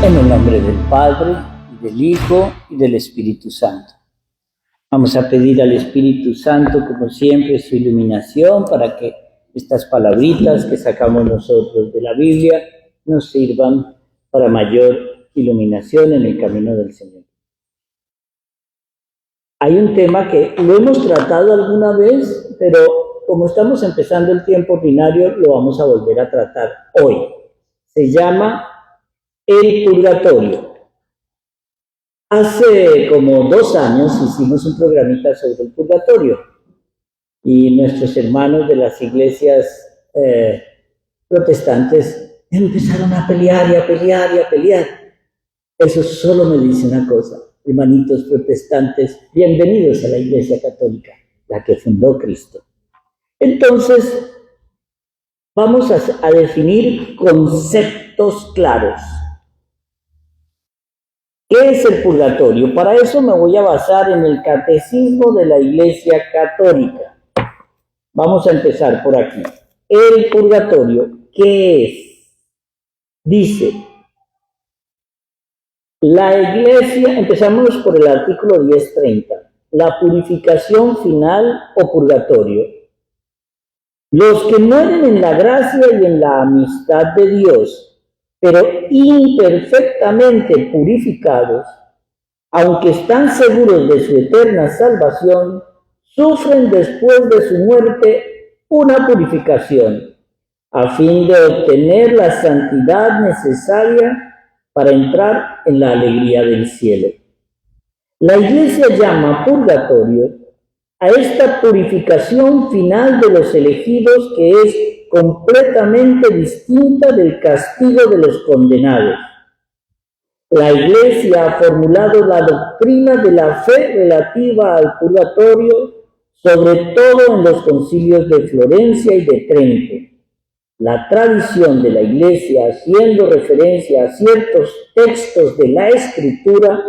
En el nombre del Padre, y del Hijo, y del Espíritu Santo. Vamos a pedir al Espíritu Santo, como siempre, su iluminación para que estas palabritas que sacamos nosotros de la Biblia nos sirvan para mayor iluminación en el camino del Señor. Hay un tema que lo hemos tratado alguna vez, pero como estamos empezando el tiempo ordinario, lo vamos a volver a tratar hoy. Se llama el purgatorio. Hace como 2 años hicimos un programita sobre el purgatorio y nuestros hermanos de las iglesias protestantes empezaron a pelear y a pelear y a pelear. Eso solo me dice una cosa, hermanitos protestantes, bienvenidos a la Iglesia Católica, la que fundó Cristo. Entonces, vamos a definir conceptos claros. ¿Qué es el purgatorio? Para eso me voy a basar en el Catecismo de la Iglesia Católica. Vamos a empezar por aquí. El purgatorio, ¿qué es? Dice, la Iglesia, empezamos por el artículo 10:30, la purificación final o purgatorio. Los que mueren en la gracia y en la amistad de Dios, pero imperfectamente purificados, aunque están seguros de su eterna salvación, sufren después de su muerte una purificación, a fin de obtener la santidad necesaria para entrar en la alegría del cielo. La Iglesia llama purgatorio a esta purificación final de los elegidos, que es completamente distinta del castigo de los condenados. La Iglesia ha formulado la doctrina de la fe relativa al purgatorio, sobre todo en los concilios de Florencia y de Trento. La tradición de la Iglesia, haciendo referencia a ciertos textos de la Escritura,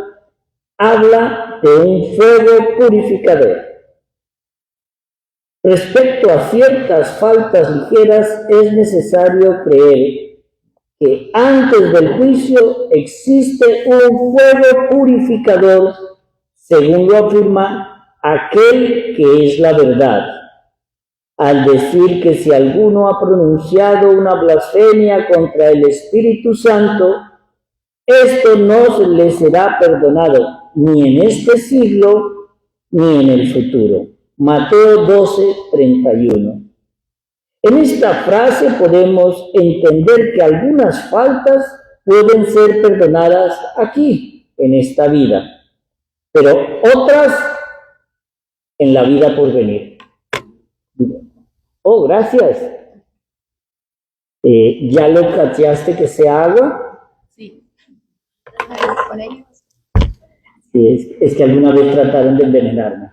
habla de un fuego purificador. Respecto a ciertas faltas ligeras, es necesario creer que antes del juicio existe un fuego purificador, según lo afirma aquel que es la verdad, al decir que si alguno ha pronunciado una blasfemia contra el Espíritu Santo, esto no le será perdonado ni en este siglo ni en el futuro. Mateo 12:31. En esta frase podemos entender que algunas faltas pueden ser perdonadas aquí, en esta vida, pero otras en la vida por venir. Oh, gracias. ¿Ya lo cacheaste que sea agua? Sí. Por ellos. Sí, es que alguna vez trataron de envenenarme.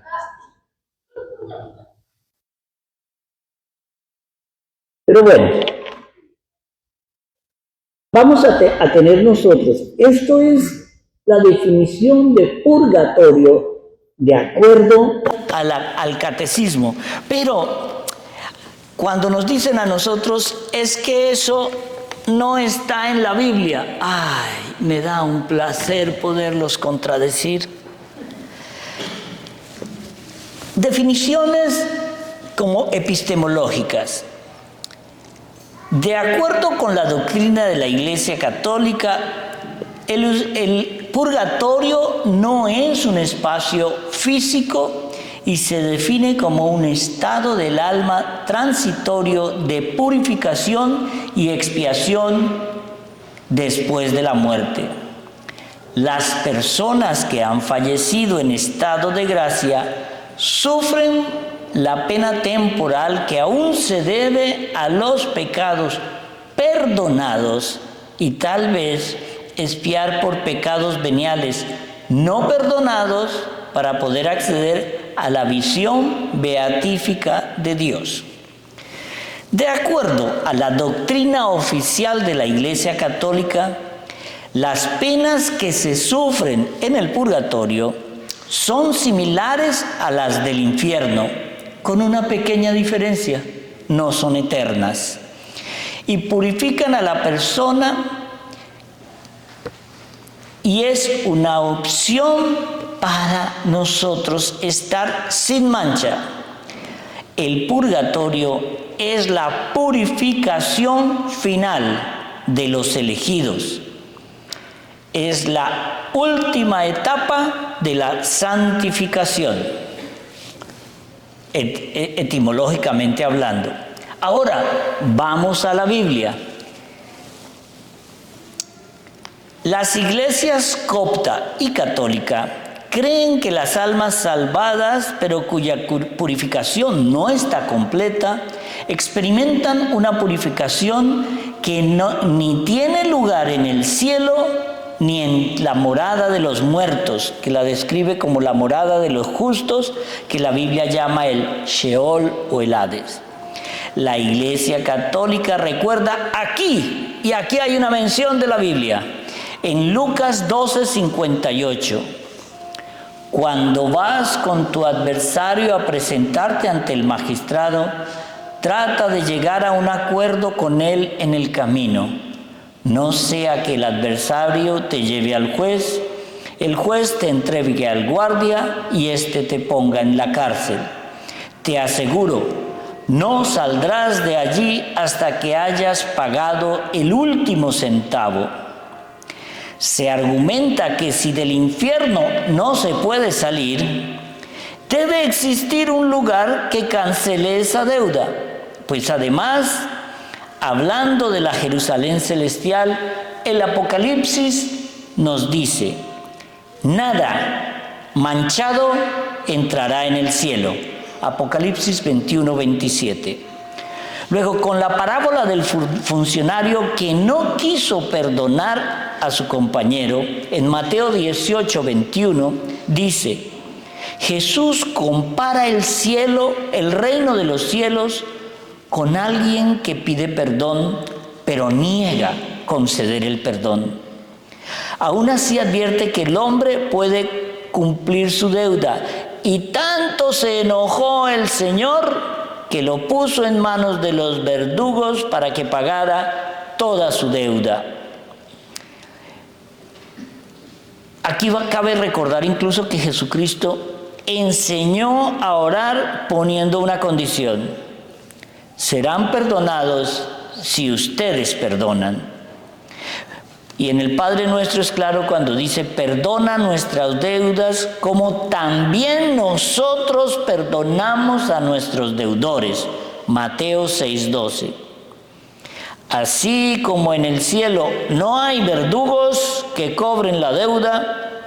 Pero bueno, vamos a tener nosotros, esto es la definición de purgatorio de acuerdo al catecismo. Pero cuando nos dicen a nosotros, es que eso no está en la Biblia, ay, me da un placer poderlos contradecir. Definiciones como epistemológicas. De acuerdo con la doctrina de la Iglesia Católica, el purgatorio no es un espacio físico y se define como un estado del alma transitorio de purificación y expiación después de la muerte. Las personas que han fallecido en estado de gracia sufren la pena temporal que aún se debe a los pecados perdonados y tal vez expiar por pecados veniales no perdonados para poder acceder a la visión beatífica de Dios. De acuerdo a la doctrina oficial de la Iglesia Católica, las penas que se sufren en el purgatorio son similares a las del infierno, con una pequeña diferencia: no son eternas y purifican a la persona y es una opción para nosotros estar sin mancha. El purgatorio es la purificación final de los elegidos. Es la última etapa de la santificación, etimológicamente hablando. Ahora, vamos a la Biblia. Las iglesias copta y católica creen que las almas salvadas, pero cuya purificación no está completa, experimentan una purificación que ni tiene lugar en el cielo ni en la morada de los muertos, que la describe como la morada de los justos, que la Biblia llama el Sheol o el Hades. La Iglesia Católica recuerda aquí, y aquí hay una mención de la Biblia, en Lucas 12:58. Cuando vas con tu adversario a presentarte ante el magistrado, trata de llegar a un acuerdo con él en el camino. No sea que el adversario te lleve al juez, el juez te entregue al guardia y éste te ponga en la cárcel. Te aseguro, no saldrás de allí hasta que hayas pagado el último centavo. Se argumenta que si del infierno no se puede salir, debe existir un lugar que cancele esa deuda, pues además, hablando de la Jerusalén celestial, el Apocalipsis nos dice: nada manchado entrará en el cielo. Apocalipsis 21:27. Luego, con la parábola del funcionario que no quiso perdonar a su compañero, en Mateo 18:21, dice: Jesús compara el cielo, el reino de los cielos, con alguien que pide perdón, pero niega conceder el perdón. Aún así advierte que el hombre puede cumplir su deuda, y tanto se enojó el Señor que lo puso en manos de los verdugos para que pagara toda su deuda. Aquí cabe recordar incluso que Jesucristo enseñó a orar poniendo una condición: serán perdonados si ustedes perdonan. Y en el Padre Nuestro es claro cuando dice: perdona nuestras deudas como también nosotros perdonamos a nuestros deudores. Mateo 6:12. Así como en el cielo no hay verdugos que cobren la deuda,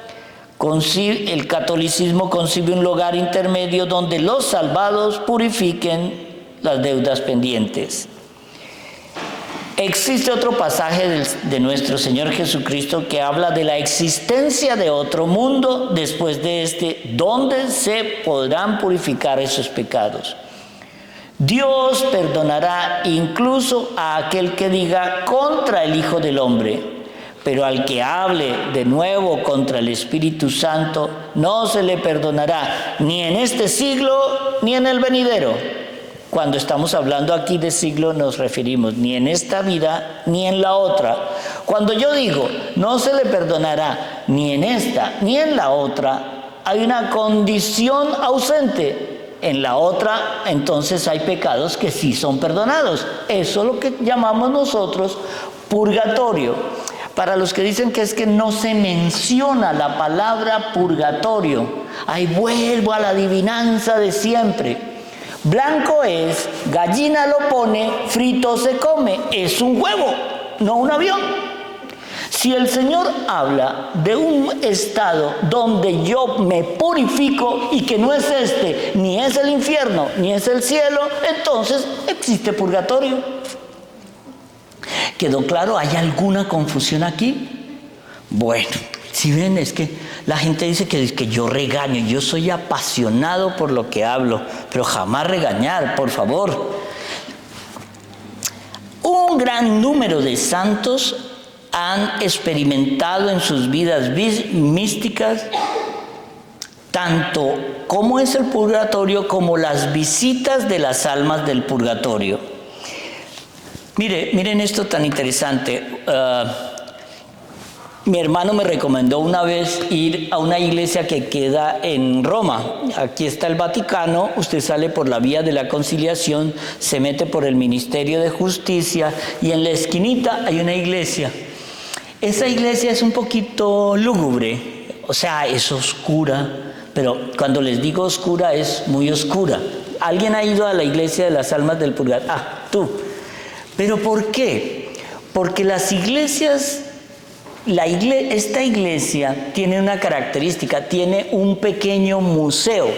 el catolicismo concibe un lugar intermedio donde los salvados purifiquen las deudas pendientes. Existe otro pasaje de nuestro Señor Jesucristo que habla de la existencia de otro mundo después de este, donde se podrán purificar esos pecados. Dios perdonará incluso a aquel que diga contra el Hijo del Hombre, pero al que hable de nuevo contra el Espíritu Santo no se le perdonará ni en este siglo ni en el venidero. Cuando estamos hablando aquí de siglo nos referimos ni en esta vida ni en la otra. Cuando yo digo no se le perdonará ni en esta ni en la otra, hay una condición ausente. En la otra, entonces hay pecados que sí son perdonados. Eso es lo que llamamos nosotros purgatorio. Para los que dicen que es que no se menciona la palabra purgatorio, ahí vuelvo a la adivinanza de siempre. Blanco es, gallina lo pone, frito se come. Es un huevo, no un avión. Si el Señor habla de un estado donde yo me purifico y que no es este, ni es el infierno, ni es el cielo, entonces existe purgatorio. ¿Quedó claro? ¿Hay alguna confusión aquí? Bueno, si ven, es que la gente dice que yo regaño. Yo soy apasionado por lo que hablo, pero jamás regañar, por favor. Un gran número de santos han experimentado en sus vidas místicas tanto cómo es el purgatorio como las visitas de las almas del purgatorio. Miren esto tan interesante. Mi hermano me recomendó una vez ir a una iglesia que queda en Roma. Aquí está el Vaticano, usted sale por la vía de la conciliación, se mete por el Ministerio de Justicia y en la esquinita hay una iglesia. Esa iglesia es un poquito lúgubre, o sea, es oscura, pero cuando les digo oscura es muy oscura. ¿Alguien ha ido a la iglesia de las almas del purgatorio? Ah, tú. ¿Pero por qué? Porque las iglesias... Esta iglesia tiene una característica, tiene un pequeño museo.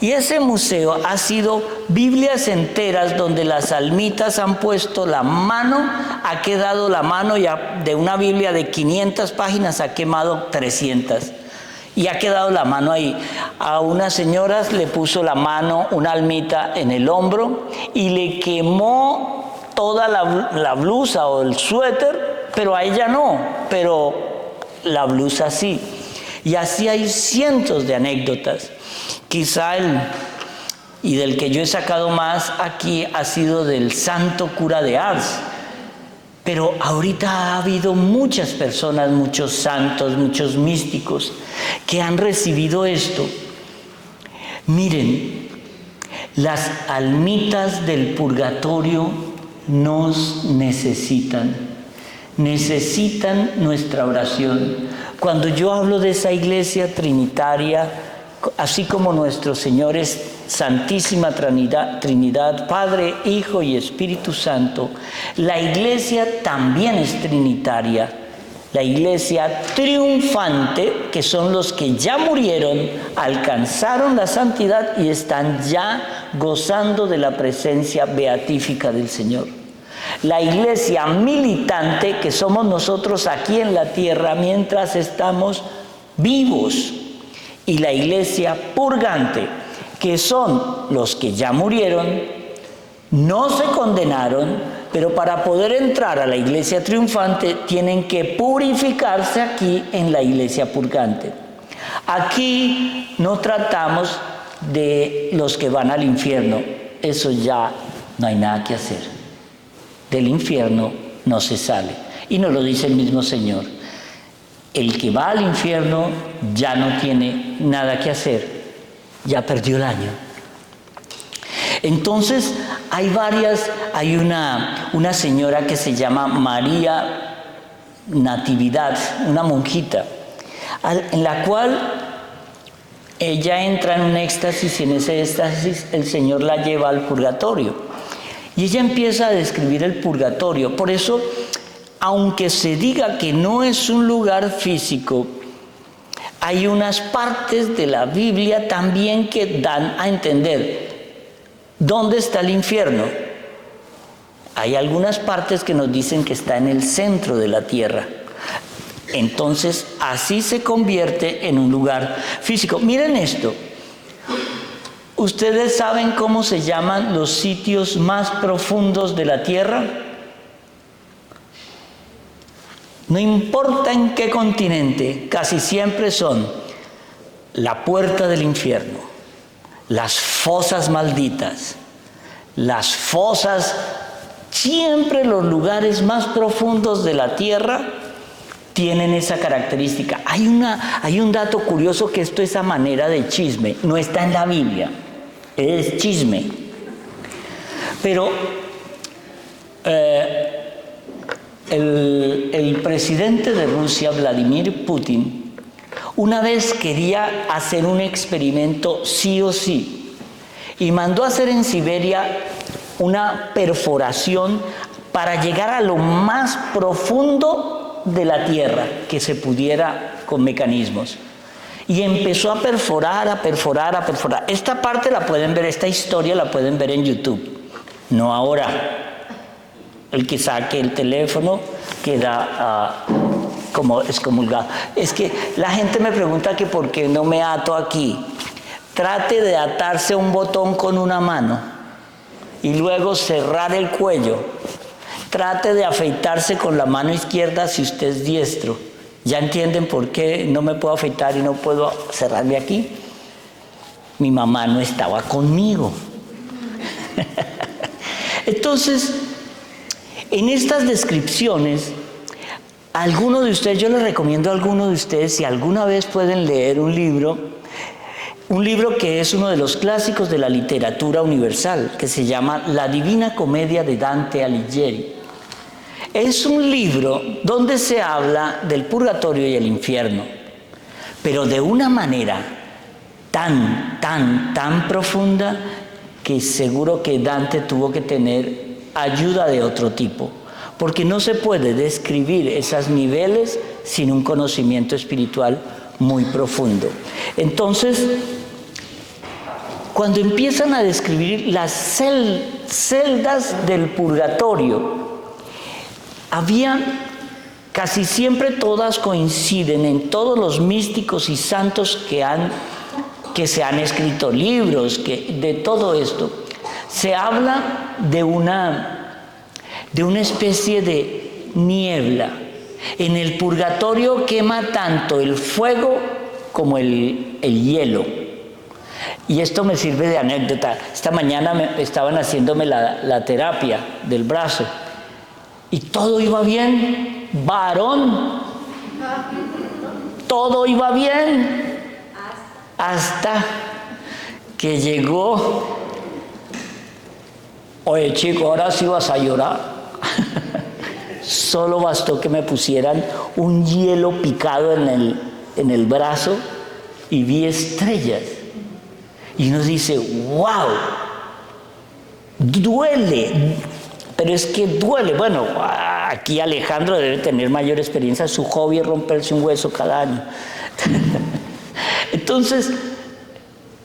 Y ese museo ha sido Biblias enteras donde las almitas han puesto la mano, ha quedado la mano ya de una Biblia de 500 páginas, ha quemado 300. Y ha quedado la mano ahí. A unas señoras le puso la mano, una almita en el hombro y le quemó toda la blusa o el suéter, pero a ella no, pero la blusa sí. Y así hay cientos de anécdotas. Quizá y del que yo he sacado más aquí ha sido del santo cura de Ars. Pero ahorita ha habido muchas personas, muchos santos, muchos místicos que han recibido esto. Miren, las almitas del purgatorio nos necesitan nuestra oración. Cuando yo hablo de esa iglesia trinitaria, así como nuestro Señor es Santísima Trinidad, Padre, Hijo y Espíritu Santo, la iglesia también es trinitaria. La iglesia triunfante, que son los que ya murieron, alcanzaron la santidad y están ya gozando de la presencia beatífica del Señor. La iglesia militante, que somos nosotros aquí en la tierra mientras estamos vivos. Y la iglesia purgante, que son los que ya murieron, no se condenaron, pero para poder entrar a la iglesia triunfante tienen que purificarse aquí en la iglesia purgante. Aquí no tratamos de los que van al infierno, eso ya no hay nada que hacer. Del infierno no se sale. Y nos lo dice el mismo Señor. El que va al infierno ya no tiene nada que hacer, ya perdió el año. Entonces hay una señora que se llama María Natividad, una monjita, en la cual ella entra en un éxtasis y en ese éxtasis el Señor la lleva al purgatorio. Y ella empieza a describir el purgatorio. Por eso, aunque se diga que no es un lugar físico, hay unas partes de la Biblia también que dan a entender dónde está el infierno. Hay algunas partes que nos dicen que está en el centro de la tierra. Entonces, así se convierte en un lugar físico. Miren esto. ¿Ustedes saben cómo se llaman los sitios más profundos de la tierra? No importa en qué continente, casi siempre son la puerta del infierno, las fosas malditas, las fosas, siempre los lugares más profundos de la tierra tienen esa característica. Hay un dato curioso, que esto es a manera de chisme, no está en la Biblia. Es chisme. Pero el presidente de Rusia, Vladimir Putin, una vez quería hacer un experimento sí o sí, y mandó a hacer en Siberia una perforación para llegar a lo más profundo de la tierra que se pudiera con mecanismos. Y empezó a perforar. Esta parte la pueden ver, esta historia la pueden ver en YouTube. No ahora. El que saque el teléfono queda como excomulgado. Es que la gente me pregunta que por qué no me ato aquí. Trate de atarse a un botón con una mano y luego cerrar el cuello. Trate de afeitarse con la mano izquierda si usted es diestro. ¿Ya entienden por qué no me puedo afeitar y no puedo cerrarme aquí? Mi mamá no estaba conmigo. Entonces, en estas descripciones alguno de ustedes, yo les recomiendo a alguno de ustedes, si alguna vez pueden leer un libro que es uno de los clásicos de la literatura universal, que se llama La Divina Comedia de Dante Alighieri. Es un libro donde se habla del purgatorio y el infierno, pero de una manera tan profunda que seguro que Dante tuvo que tener ayuda de otro tipo, porque no se puede describir esos niveles sin un conocimiento espiritual muy profundo. Entonces, cuando empiezan a describir las celdas del purgatorio, casi siempre todas coinciden en todos los místicos y santos que se han escrito libros, de todo esto. Se habla de una especie de niebla. En el purgatorio quema tanto el fuego como el hielo. Y esto me sirve de anécdota. Esta mañana estaban haciéndome la terapia del brazo. Y todo iba bien, varón. Todo iba bien. Hasta que llegó. Oye, chico, ahora sí vas a llorar. Solo bastó que me pusieran un hielo picado en el brazo y vi estrellas. Y uno dice, wow, duele. Pero es que duele. Bueno, aquí Alejandro debe tener mayor experiencia. Su hobby es romperse un hueso cada año. Entonces,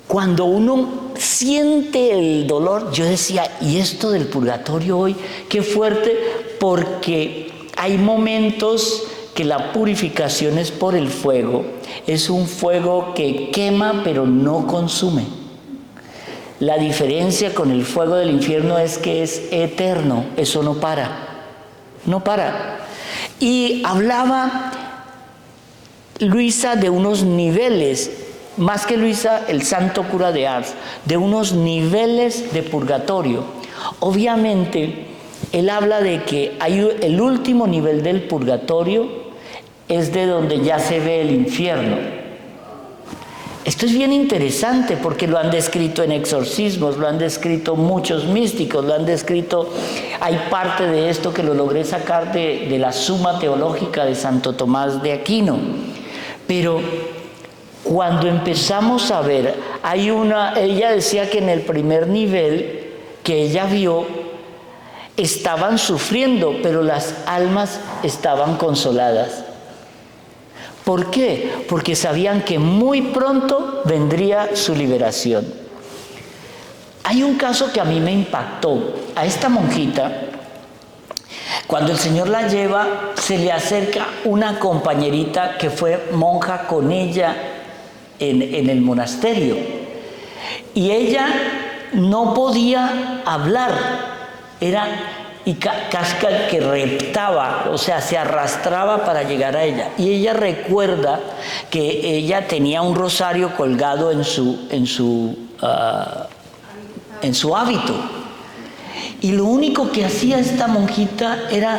cuando uno siente el dolor, yo decía, ¿y esto del purgatorio hoy? Qué fuerte, porque hay momentos que la purificación es por el fuego. Es un fuego que quema pero no consume. La diferencia con el fuego del infierno es que es eterno, eso no para, no para. Y hablaba Luisa de unos niveles, más que Luisa, el santo cura de Ars, de unos niveles de purgatorio. Obviamente, él habla de que hay el último nivel del purgatorio es de donde ya se ve el infierno. Esto es bien interesante porque lo han descrito en exorcismos, lo han descrito muchos místicos, lo han descrito, hay parte de esto que lo logré sacar de la Suma Teológica de Santo Tomás de Aquino. Pero cuando empezamos a ver, ella decía que en el primer nivel que ella vio, estaban sufriendo, pero las almas estaban consoladas. ¿Por qué? Porque sabían que muy pronto vendría su liberación. Hay un caso que a mí me impactó. A esta monjita, cuando el Señor la lleva, se le acerca una compañerita que fue monja con ella en el monasterio. Y ella no podía hablar. Y casca que reptaba, o sea, se arrastraba para llegar a ella. Y ella recuerda que ella tenía un rosario colgado en su hábito. Y lo único que hacía esta monjita era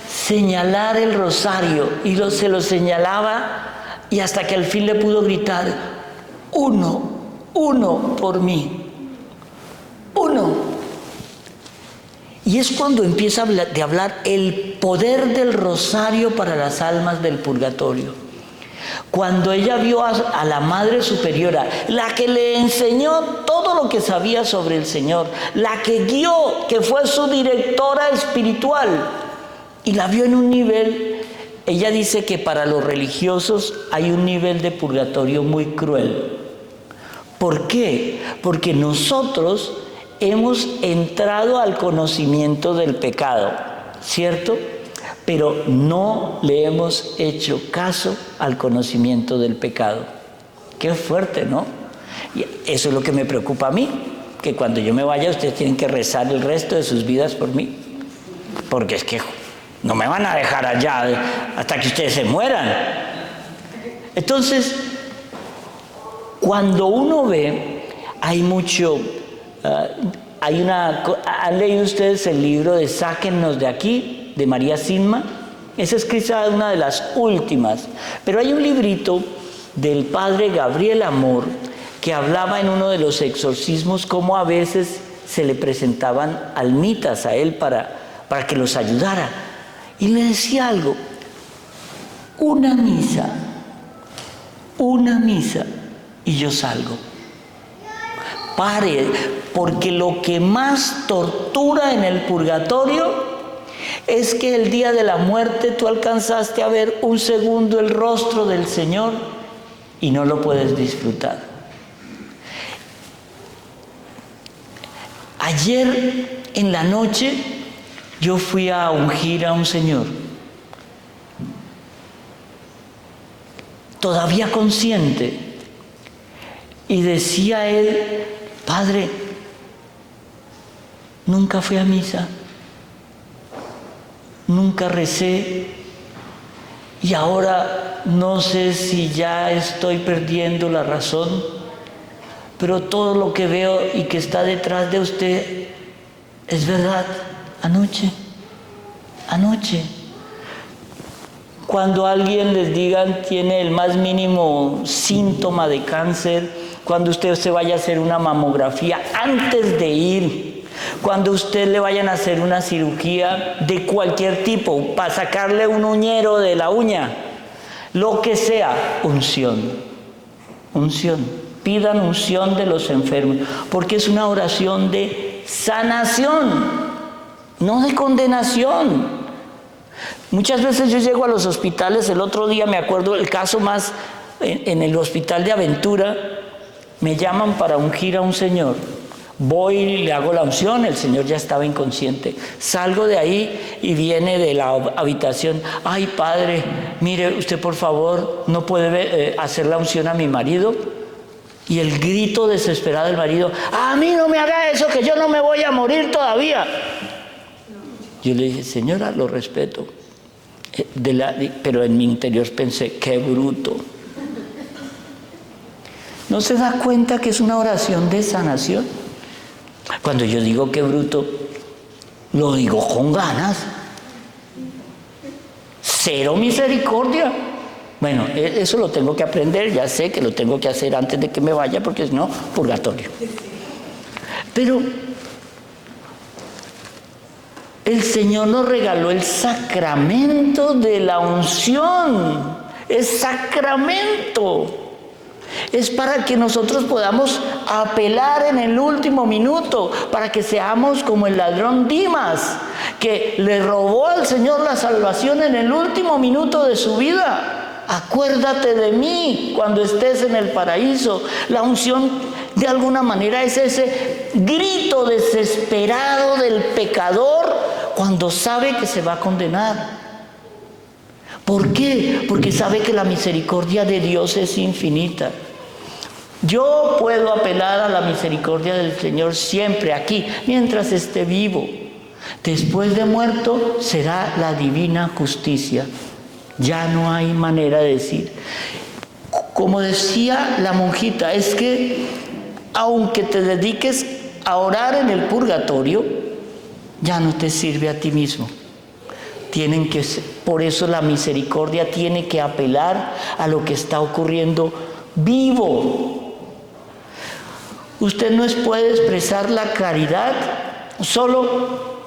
señalar el rosario, y se lo señalaba, y hasta que al fin le pudo gritar, uno por mí, uno. Y es cuando empieza a hablar el poder del rosario para las almas del purgatorio. Cuando ella vio a la Madre Superiora, la que le enseñó todo lo que sabía sobre el Señor, la que guió, que fue su directora espiritual, y la vio en un nivel, ella dice que para los religiosos hay un nivel de purgatorio muy cruel. ¿Por qué? Porque nosotros hemos entrado al conocimiento del pecado, ¿cierto? Pero no le hemos hecho caso al conocimiento del pecado. Qué fuerte, ¿no? Y eso es lo que me preocupa a mí, que cuando yo me vaya ustedes tienen que rezar el resto de sus vidas por mí, porque es que no me van a dejar allá hasta que ustedes se mueran. Entonces, cuando uno ve, hay mucho... ¿han leído ustedes el libro de Sáquennos de aquí, de María Sinma? Esa es quizá una de las últimas. Pero hay un librito del padre Gabriel Amor que hablaba en uno de los exorcismos cómo a veces se le presentaban almitas a él para que los ayudara. Y le decía algo: una misa, y yo salgo. Pare, porque lo que más tortura en el purgatorio es que el día de la muerte tú alcanzaste a ver un segundo el rostro del Señor y no lo puedes disfrutar. Ayer en la noche yo fui a ungir a un señor, todavía consciente, y decía él: Padre, nunca fui a misa, nunca recé, y ahora no sé si ya estoy perdiendo la razón, pero todo lo que veo y que está detrás de usted es verdad. Anoche, cuando alguien les digan tiene el más mínimo síntoma de cáncer, cuando usted se vaya a hacer una mamografía antes de ir, cuando usted le vayan a hacer una cirugía de cualquier tipo, para sacarle un uñero de la uña, lo que sea, unción. Pidan unción de los enfermos, porque es una oración de sanación, no de condenación. Muchas veces yo llego a los hospitales. El otro día me acuerdo el caso más, en el hospital de Aventura, me llaman para ungir a un señor. Voy, le hago la unción, el señor ya estaba inconsciente. Salgo de ahí y viene de la habitación: ay, padre, mire, usted por favor no puede hacer la unción a mi marido. Y el grito desesperado del marido: a mí no me haga eso, que yo no me voy a morir todavía. Yo le dije: señora, lo respeto, pero en mi interior pensé: qué bruto. ¿No se da cuenta que es una oración de sanación? Cuando yo digo qué bruto, lo digo con ganas. Cero misericordia. Bueno, eso lo tengo que aprender, ya sé que lo tengo que hacer antes de que me vaya, porque si no, purgatorio. Pero el Señor nos regaló el sacramento de la unción. Es sacramento. Es para que nosotros podamos apelar en el último minuto, para que seamos como el ladrón Dimas, que le robó al Señor la salvación en el último minuto de su vida. Acuérdate de mí cuando estés en el paraíso. La unción, de alguna manera, es ese grito desesperado del pecador cuando sabe que se va a condenar. ¿Por qué? Porque sabe que la misericordia de Dios es infinita. Yo puedo apelar a la misericordia del Señor siempre, aquí, mientras esté vivo. Después de muerto será la divina justicia. Ya no hay manera de decir. Como decía la monjita, es que aunque te dediques a orar en el purgatorio, ya no te sirve a ti mismo. Por eso la misericordia tiene que apelar a lo que está ocurriendo vivo. Usted no puede expresar la caridad solo.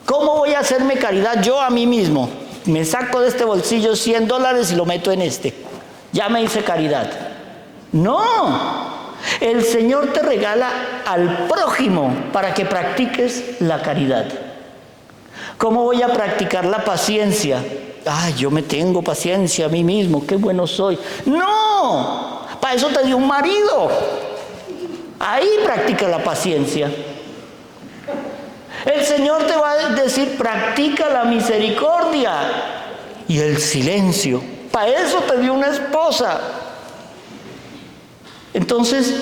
¿Cómo voy a hacerme caridad yo a mí mismo? Me saco de este bolsillo $100 y lo meto en este. Ya me hice caridad. No. El Señor te regala al prójimo para que practiques la caridad. ¿Cómo voy a practicar la paciencia? Ay, yo me tengo paciencia a mí mismo, qué bueno soy. ¡No! Para eso te dio un marido. Ahí practica la paciencia. El Señor te va a decir: practica la misericordia y el silencio. Para eso te dio una esposa. Entonces,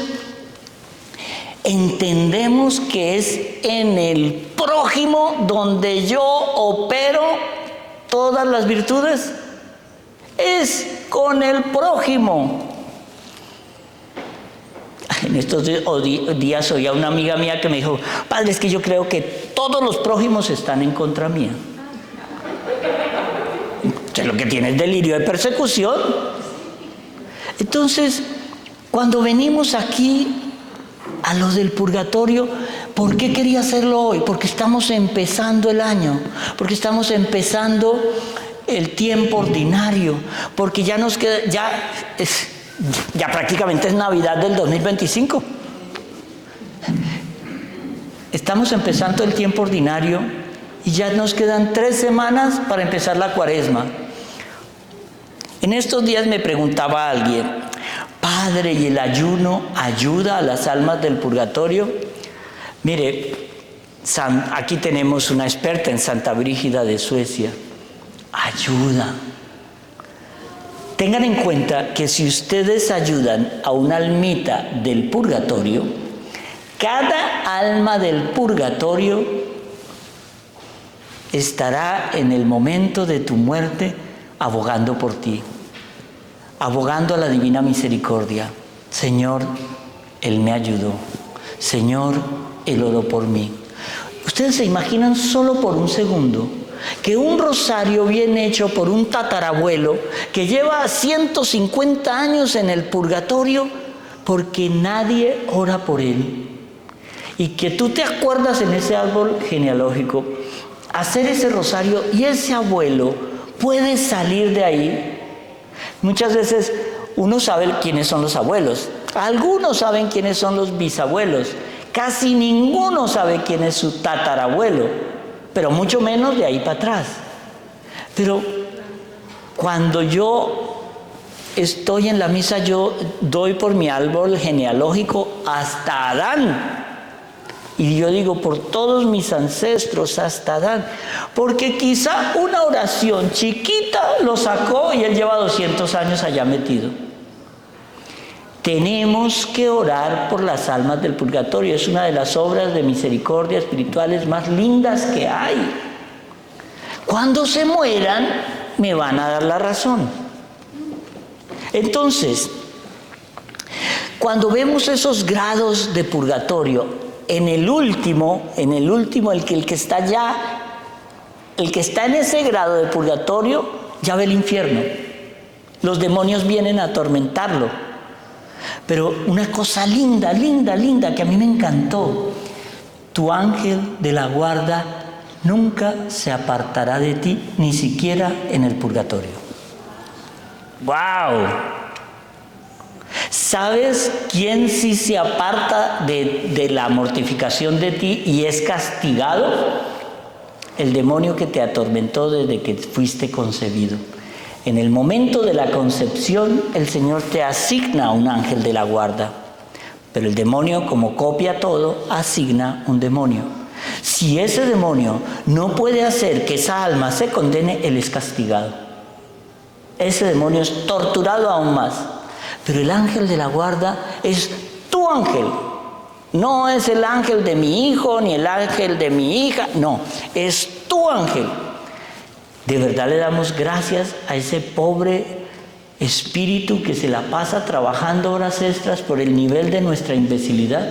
entendemos que es en el prójimo donde yo opero todas las virtudes. Es con el prójimo. En estos días oía una amiga mía que me dijo: padre, es que yo creo que todos los prójimos están en contra mía. Usted lo que tiene es delirio de persecución. Entonces, cuando venimos aquí a lo del purgatorio, ¿por qué quería hacerlo hoy? Porque estamos empezando el año, porque estamos empezando el tiempo ordinario, porque ya nos queda, ya prácticamente es Navidad del 2025. Estamos empezando el tiempo ordinario y ya nos quedan 3 semanas para empezar la Cuaresma. En estos días me preguntaba alguien: Padre, ¿y el ayuno ayuda a las almas del purgatorio? Mire, aquí tenemos una experta en Santa Brígida de Suecia. Ayuda. Tengan en cuenta que si ustedes ayudan a una almita del purgatorio, cada alma del purgatorio estará en el momento de tu muerte abogando por ti, abogando a la divina misericordia. Señor, Él me ayudó. Señor, Él oró por mí. Ustedes se imaginan solo por un segundo que un rosario bien hecho por un tatarabuelo que lleva 150 años en el purgatorio porque nadie ora por él, y que tú te acuerdas en ese árbol genealógico hacer ese rosario y ese abuelo puede salir de ahí. Muchas veces uno sabe quiénes son los abuelos, algunos saben quiénes son los bisabuelos, casi ninguno sabe quién es su tatarabuelo, pero mucho menos de ahí para atrás. Pero cuando yo estoy en la misa, yo doy por mi árbol genealógico hasta Adán. Y yo digo por todos mis ancestros hasta Adán, porque quizá una oración chiquita lo sacó y él lleva 200 años allá metido. Tenemos que orar por las almas del purgatorio. Es una de las obras de misericordia espirituales más lindas que hay. Cuando se mueran, me van a dar la razón. Entonces, cuando vemos esos grados de purgatorio, en el último, el que está en ese grado de purgatorio, ya ve el infierno. Los demonios vienen a atormentarlo. Pero una cosa linda, linda, linda, que a mí me encantó: tu ángel de la guarda nunca se apartará de ti, ni siquiera en el purgatorio. ¡Wow! ¿Sabes quién sí se aparta de la mortificación de ti y es castigado? El demonio que te atormentó desde que fuiste concebido. En el momento de la concepción, el Señor te asigna a un ángel de la guarda. Pero el demonio, como copia todo, asigna un demonio. Si ese demonio no puede hacer que esa alma se condene, él es castigado. Ese demonio es torturado aún más. Pero el ángel de la guarda es tu ángel. No es el ángel de mi hijo, ni el ángel de mi hija. No, es tu ángel. De verdad le damos gracias a ese pobre espíritu que se la pasa trabajando horas extras por el nivel de nuestra imbecilidad.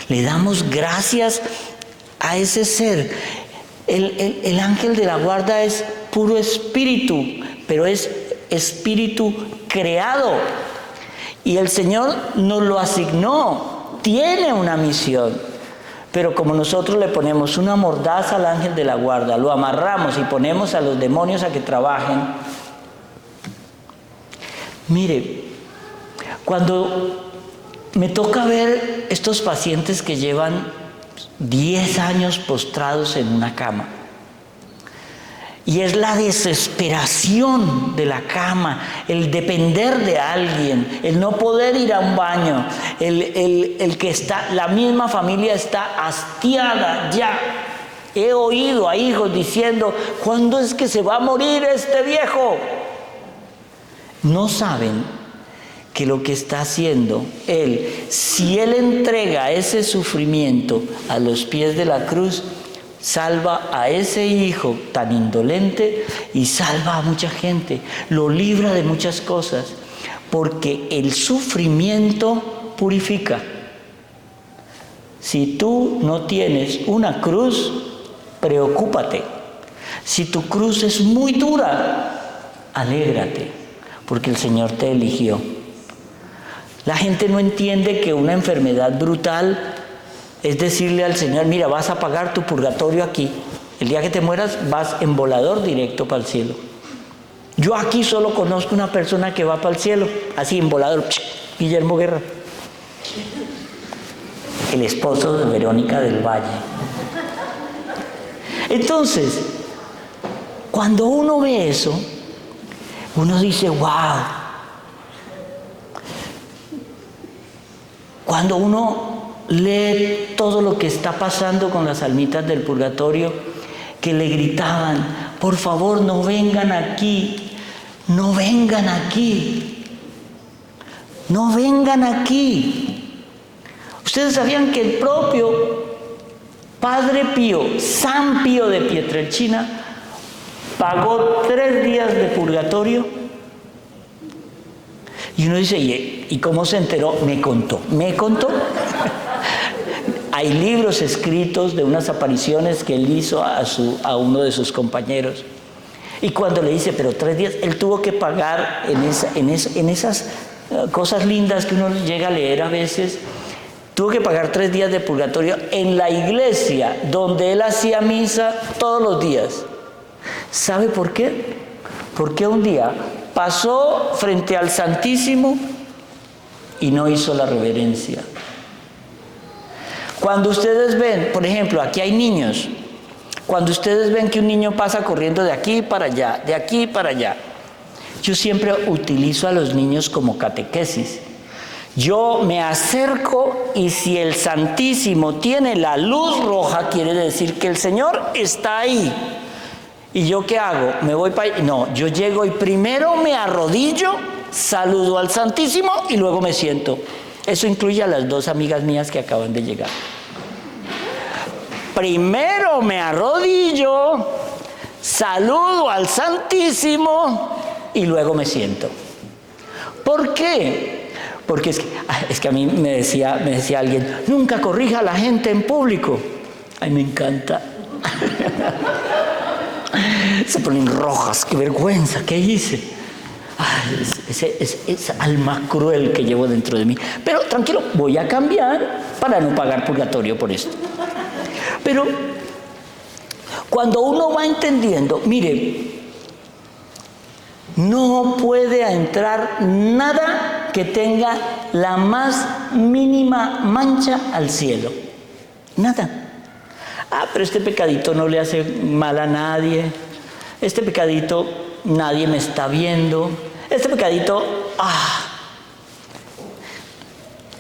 Le damos gracias a ese ser. El ángel de la guarda es puro espíritu, pero es espíritu creado. Y el Señor nos lo asignó. Tiene una misión. Pero como nosotros le ponemos una mordaza al ángel de la guarda, lo amarramos y ponemos a los demonios a que trabajen. Mire, cuando me toca ver estos pacientes que llevan 10 años postrados en una cama, y es la desesperación de la cama, el depender de alguien, el no poder ir a un baño, el que la misma familia está hastiada ya. He oído a hijos diciendo: ¿cuándo es que se va a morir este viejo? No saben que lo que está haciendo él, si él entrega ese sufrimiento a los pies de la cruz, salva a ese hijo tan indolente y salva a mucha gente, lo libra de muchas cosas, porque el sufrimiento purifica. Si tú no tienes una cruz, preocúpate. Si tu cruz es muy dura, alégrate, porque el Señor te eligió. La gente no entiende que una enfermedad brutal es decirle al Señor, mira, vas a pagar tu purgatorio aquí. El día que te mueras vas en volador directo para el cielo. Yo aquí solo conozco una persona que va para el cielo, así en volador, Guillermo Guerra. El esposo de Verónica del Valle. Entonces, cuando uno ve eso, uno dice, wow. Cuando uno lee todo lo que está pasando con las almitas del purgatorio, que le gritaban, por favor no vengan aquí, no vengan aquí, no vengan aquí. Ustedes sabían que el propio Padre Pío, San Pío de Pietrelcina, pagó 3 días de purgatorio. Y uno dice, ¿y cómo se enteró? Me contó. Hay libros escritos de unas apariciones que él hizo a uno de sus compañeros. Y cuando le dice, pero 3 días, él tuvo que pagar en esas cosas lindas que uno llega a leer a veces, tuvo que pagar 3 días de purgatorio en la iglesia donde él hacía misa todos los días. ¿Sabe por qué? Porque un día pasó frente al Santísimo y no hizo la reverencia. Cuando ustedes ven, por ejemplo, aquí hay niños, cuando ustedes ven que un niño pasa corriendo de aquí para allá, de aquí para allá, yo siempre utilizo a los niños como catequesis. Yo me acerco y si el Santísimo tiene la luz roja, quiere decir que el Señor está ahí. ¿Y yo qué hago? ¿Me voy para ahí? No, yo llego y primero me arrodillo, saludo al Santísimo y luego me siento. Eso incluye a las 2 amigas mías que acaban de llegar. Primero me arrodillo, saludo al Santísimo y luego me siento. ¿Por qué? Porque es que a mí me decía alguien, nunca corrija a la gente en público. Ay, me encanta. Se ponen rojas, qué vergüenza, ¿qué hice? Ay, esa alma cruel que llevo dentro de mí. Pero tranquilo, voy a cambiar para no pagar purgatorio por esto. Pero cuando uno va entendiendo, mire, no puede entrar nada que tenga la más mínima mancha al cielo. Nada. Pero este pecadito no le hace mal a nadie. Este pecadito nadie me está viendo. Este pecadito,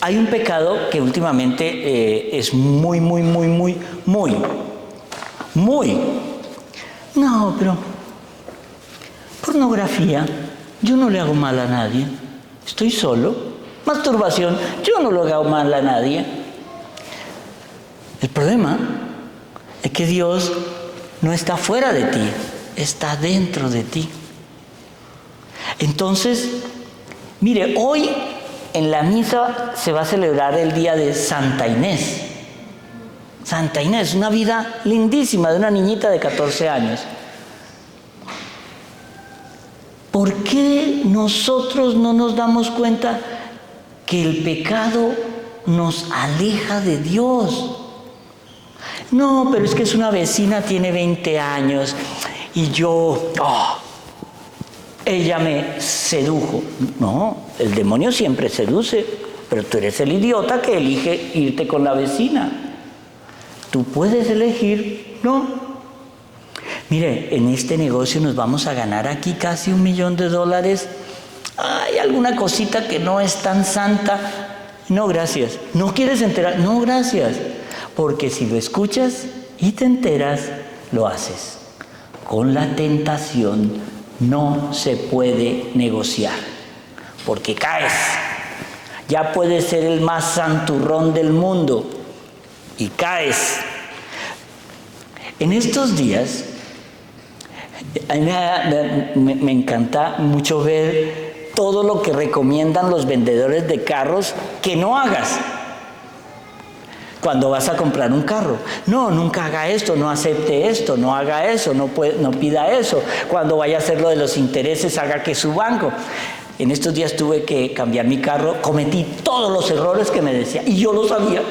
hay un pecado que últimamente es muy. No, pero pornografía, yo no le hago mal a nadie. Estoy solo. Masturbación, yo no le hago mal a nadie. El problema es que Dios no está fuera de ti, está dentro de ti. Entonces, mire, hoy en la misa se va a celebrar el día de Santa Inés. Santa Inés, una vida lindísima de una niñita de 14 años. ¿Por qué nosotros no nos damos cuenta que el pecado nos aleja de Dios? No, pero es que es una vecina, tiene 20 años y ella me sedujo. No, el demonio siempre seduce, pero tú eres el idiota que elige irte con la vecina. Tú puedes elegir, no. Mire, en este negocio nos vamos a ganar aquí casi $1 millón. Hay alguna cosita que no es tan santa. No, gracias. ¿No quieres enterar? No, gracias. Porque si lo escuchas y te enteras, lo haces. Con la tentación no se puede negociar, porque caes. Ya puedes ser el más santurrón del mundo y caes. En estos días, a mí me encanta mucho ver todo lo que recomiendan los vendedores de carros que no hagas. Cuando vas a comprar un carro, no, nunca haga esto, no acepte esto, no haga eso, no pida eso. Cuando vaya a hacer lo de los intereses, haga que su banco. En estos días tuve que cambiar mi carro, cometí todos los errores que me decía, y yo lo sabía.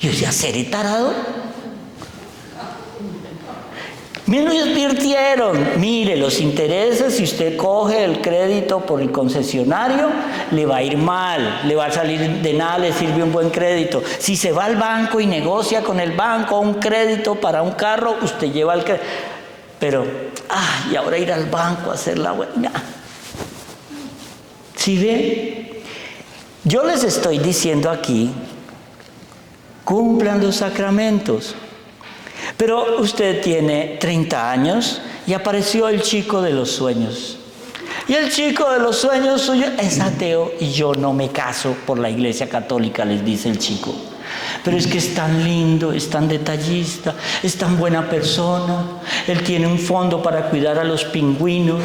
Yo decía, ¿seré tarado? Me lo advirtieron, mire, los intereses, si usted coge el crédito por el concesionario, le va a ir mal, le va a salir de nada, le sirve un buen crédito. Si se va al banco y negocia con el banco un crédito para un carro, usted lleva el crédito. Pero, y ahora ir al banco a hacer la buena. ¿Sí ve? Yo les estoy diciendo aquí, cumplan los sacramentos. Pero usted tiene 30 años y apareció el chico de los sueños. Y el chico de los sueños suyo es ateo y yo no me caso por la Iglesia Católica, les dice el chico. Pero es que es tan lindo, es tan detallista, es tan buena persona. Él tiene un fondo para cuidar a los pingüinos.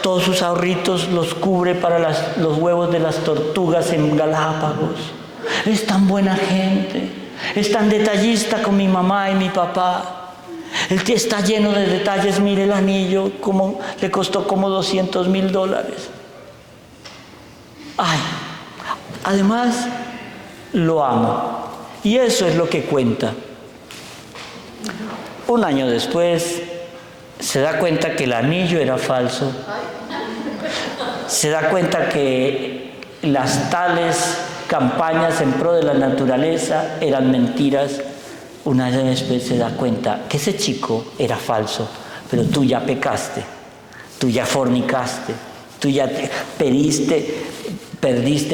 Todos sus ahorritos los cubre para los huevos de las tortugas en Galápagos. Es tan buena gente. Es tan detallista con mi mamá y mi papá. Él está lleno de detalles. Mire el anillo, le costó como $200,000. Además, lo amo. Y eso es lo que cuenta. Un año después, se da cuenta que el anillo era falso. Se da cuenta que las tales campañas en pro de la naturaleza eran mentiras. Un año después se da cuenta que ese chico era falso, pero tú ya pecaste, tú ya fornicaste, tú ya perdiste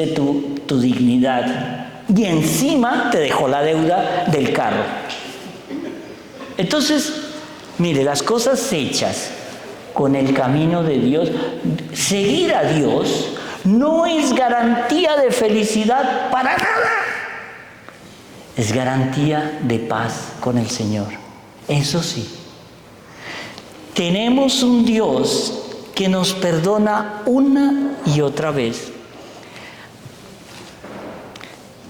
tu dignidad y encima te dejó la deuda del carro. Entonces, mire, las cosas hechas con el camino de Dios, seguir a Dios no es garantía de felicidad para nada. Es garantía de paz con el Señor. Eso sí. Tenemos un Dios que nos perdona una y otra vez.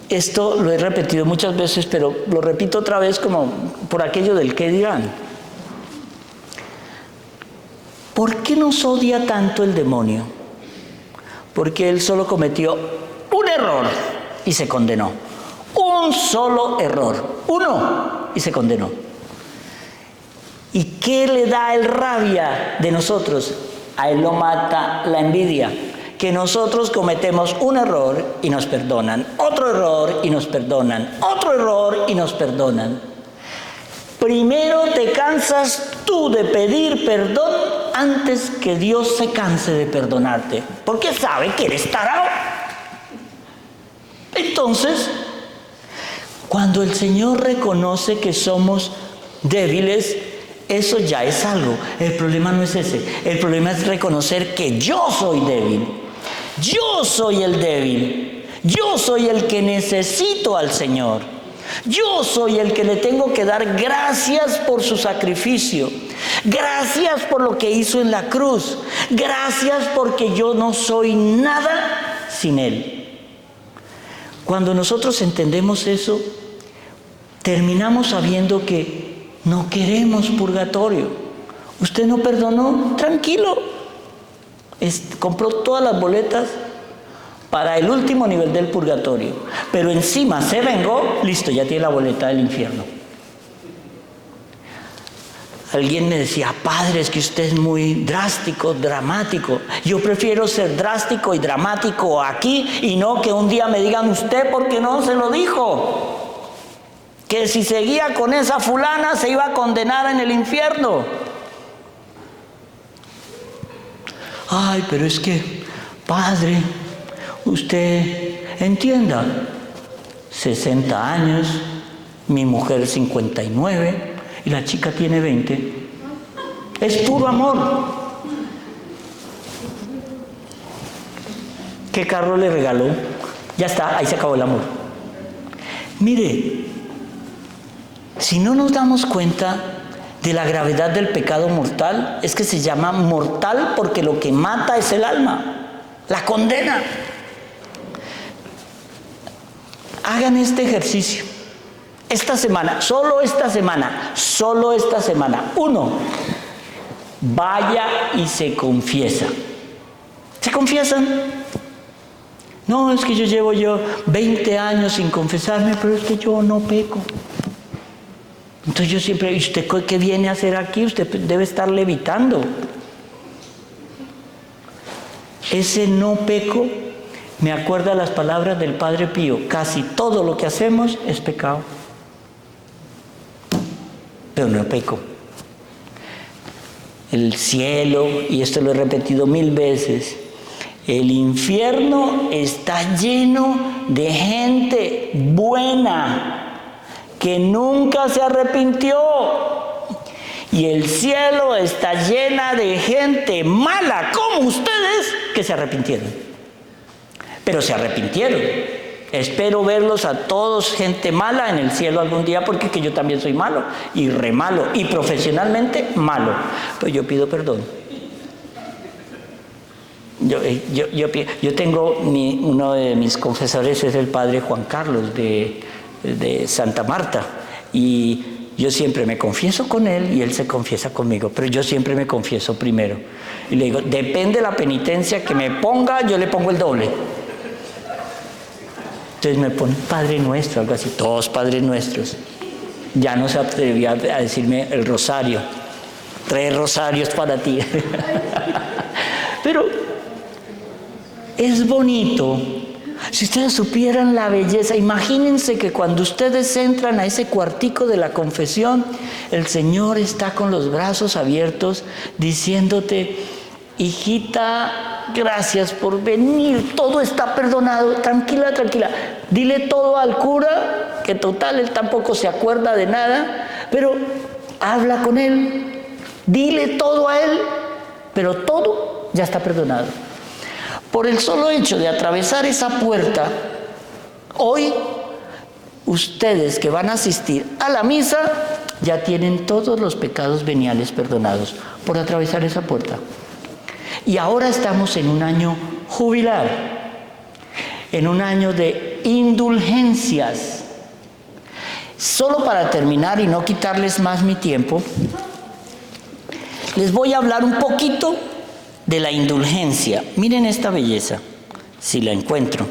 Esto lo he repetido muchas veces, pero lo repito otra vez como por aquello del qué dirán. ¿Por qué nos odia tanto el demonio? Porque él solo cometió un error y se condenó. Un solo error. Uno y se condenó. ¿Y qué le da el rabia de nosotros? A él lo mata la envidia. Que nosotros cometemos un error y nos perdonan. Otro error y nos perdonan. Otro error y nos perdonan. Primero te cansas tú de pedir perdón antes que Dios se canse de perdonarte, porque sabe que eres tarado. Entonces, cuando el Señor reconoce que somos débiles, eso ya es algo. El problema no es ese. El problema es reconocer que yo soy débil. Yo soy el débil. Yo soy el que necesito al Señor. Yo soy el que le tengo que dar gracias por su sacrificio. Gracias por lo que hizo en la cruz. Gracias porque yo no soy nada sin Él. Cuando nosotros entendemos eso, terminamos sabiendo que no queremos purgatorio. ¿Usted no perdonó? Tranquilo. Compró todas las boletas para el último nivel del purgatorio, pero encima se vengó, listo, ya tiene la boleta del infierno. Alguien me decía, padre, es que usted es muy drástico, dramático. Yo prefiero ser drástico y dramático aquí y no que un día me digan, usted, ¿por qué no se lo dijo? Que si seguía con esa fulana se iba a condenar en el infierno. Ay, pero es que, padre, usted entienda, 60 años, mi mujer 59 y la chica tiene 20. Es puro amor. ¿Qué carro le regaló? Ya está, ahí se acabó el amor. Mire, si no nos damos cuenta de la gravedad del pecado mortal, es que se llama mortal porque lo que mata es el alma, la condena. Hagan este ejercicio. Esta semana, solo esta semana. 1, vaya y se confiesa. ¿Se confiesan? No, es que yo llevo 20 años sin confesarme, pero es que yo no peco. Entonces yo siempre, ¿y usted qué viene a hacer aquí? Usted debe estar levitando. Ese no peco me acuerda las palabras del Padre Pío. Casi todo lo que hacemos es pecado. Pero no peco. El cielo, y esto lo he repetido 1000 veces, el infierno está lleno de gente buena que nunca se arrepintió. Y el cielo está llena de gente mala, como ustedes, que se arrepintieron. Pero se arrepintieron. Espero verlos a todos, gente mala, en el cielo algún día, porque que yo también soy malo, y re malo, y profesionalmente malo. Pues yo pido perdón. Yo tengo uno de mis confesores es el padre Juan Carlos de Santa Marta, y yo siempre me confieso con él y él se confiesa conmigo, pero yo siempre me confieso primero y le digo, depende de la penitencia que me ponga, yo le pongo el doble. Entonces me pone Padre Nuestro, algo así, todos Padres Nuestros. Ya no se atrevía a decirme el rosario, 3 rosarios para ti. Pero es bonito. Si ustedes supieran la belleza, imagínense que cuando ustedes entran a ese cuartico de la confesión, el Señor está con los brazos abiertos diciéndote, hijita, gracias por venir, todo está perdonado, tranquila, tranquila. Dile todo al cura, que total, él tampoco se acuerda de nada, pero habla con él, dile todo a él, pero todo ya está perdonado. Por el solo hecho de atravesar esa puerta, hoy ustedes que van a asistir a la misa ya tienen todos los pecados veniales perdonados por atravesar esa puerta. Y ahora estamos en un año jubilar, en un año de indulgencias. Solo para terminar y no quitarles más mi tiempo, les voy a hablar un poquito de la indulgencia. Miren esta belleza, si la encuentro.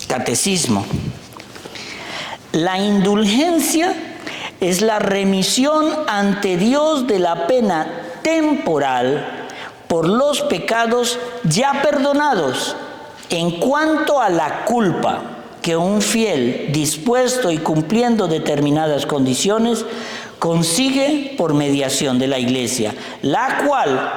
Catecismo. La indulgencia es la remisión ante Dios de la pena temporal por los pecados ya perdonados en cuanto a la culpa que un fiel, dispuesto y cumpliendo determinadas condiciones, consigue por mediación de la Iglesia, la cual,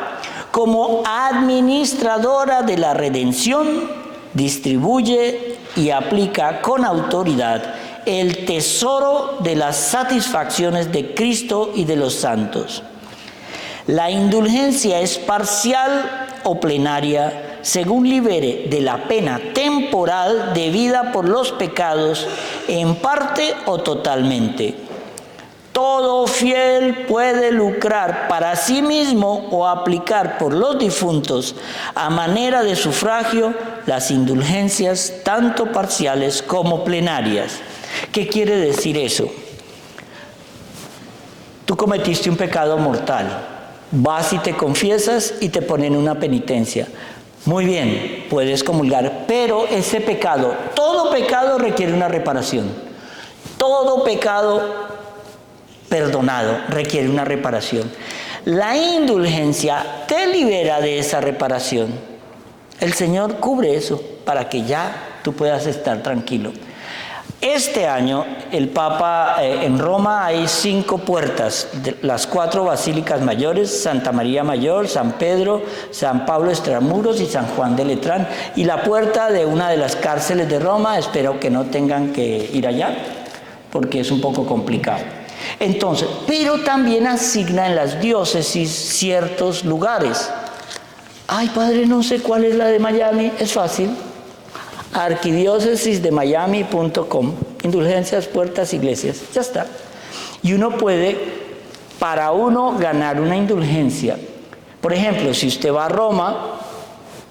como administradora de la redención, distribuye y aplica con autoridad el tesoro de las satisfacciones de Cristo y de los santos. La indulgencia es parcial o plenaria, según libere de la pena temporal debida por los pecados, en parte o totalmente. Todo fiel puede lucrar para sí mismo o aplicar por los difuntos a manera de sufragio las indulgencias tanto parciales como plenarias. ¿Qué quiere decir eso? Tú cometiste un pecado mortal, vas y te confiesas y te ponen una penitencia. Muy bien, puedes comulgar, pero ese pecado, todo pecado requiere una reparación. Todo pecado perdonado requiere una reparación. La indulgencia te libera de esa reparación. El Señor cubre eso para que ya tú puedas estar tranquilo. Este año el Papa, en Roma hay 5 puertas, las 4 basílicas mayores, Santa María Mayor, San Pedro, San Pablo Extramuros y San Juan de Letrán. Y la puerta de una de las cárceles de Roma, espero que no tengan que ir allá, porque es un poco complicado. Entonces, pero también asigna en las diócesis ciertos lugares. Ay, padre, no sé cuál es la de Miami, es fácil. arquidiócesisdemiami.com, indulgencias, puertas, iglesias, ya está. Y uno puede, para uno, ganar una indulgencia. Por ejemplo, si usted va a Roma,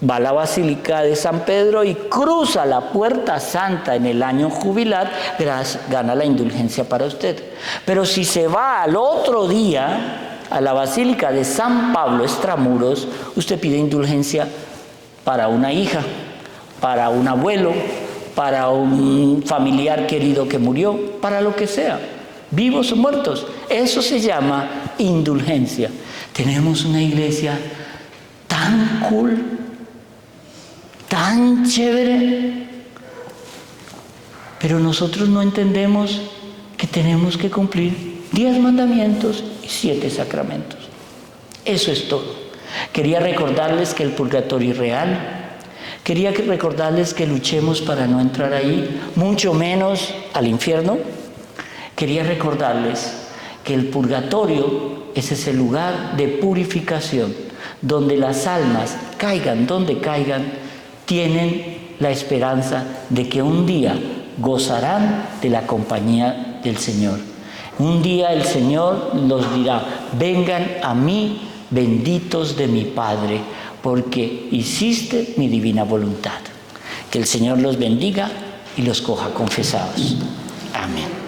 va a la Basílica de San Pedro y cruza la Puerta Santa en el año jubilar, gana la indulgencia para usted. Pero si se va al otro día a la Basílica de San Pablo Extramuros, usted pide indulgencia para una hija, para un abuelo, para un familiar querido que murió, para lo que sea, vivos o muertos. Eso se llama indulgencia. Tenemos una iglesia tan cool, tan chévere, pero nosotros no entendemos que tenemos que cumplir 10 mandamientos y 7 sacramentos. Eso es todo. Quería recordarles que el purgatorio es real. Quería recordarles que luchemos para no entrar ahí, mucho menos al infierno. Quería recordarles que el purgatorio es ese lugar de purificación, donde las almas, caigan donde caigan, tienen la esperanza de que un día gozarán de la compañía del Señor. Un día el Señor los dirá: vengan a mí, benditos de mi Padre, porque hiciste mi divina voluntad. Que el Señor los bendiga y los coja confesados. Amén.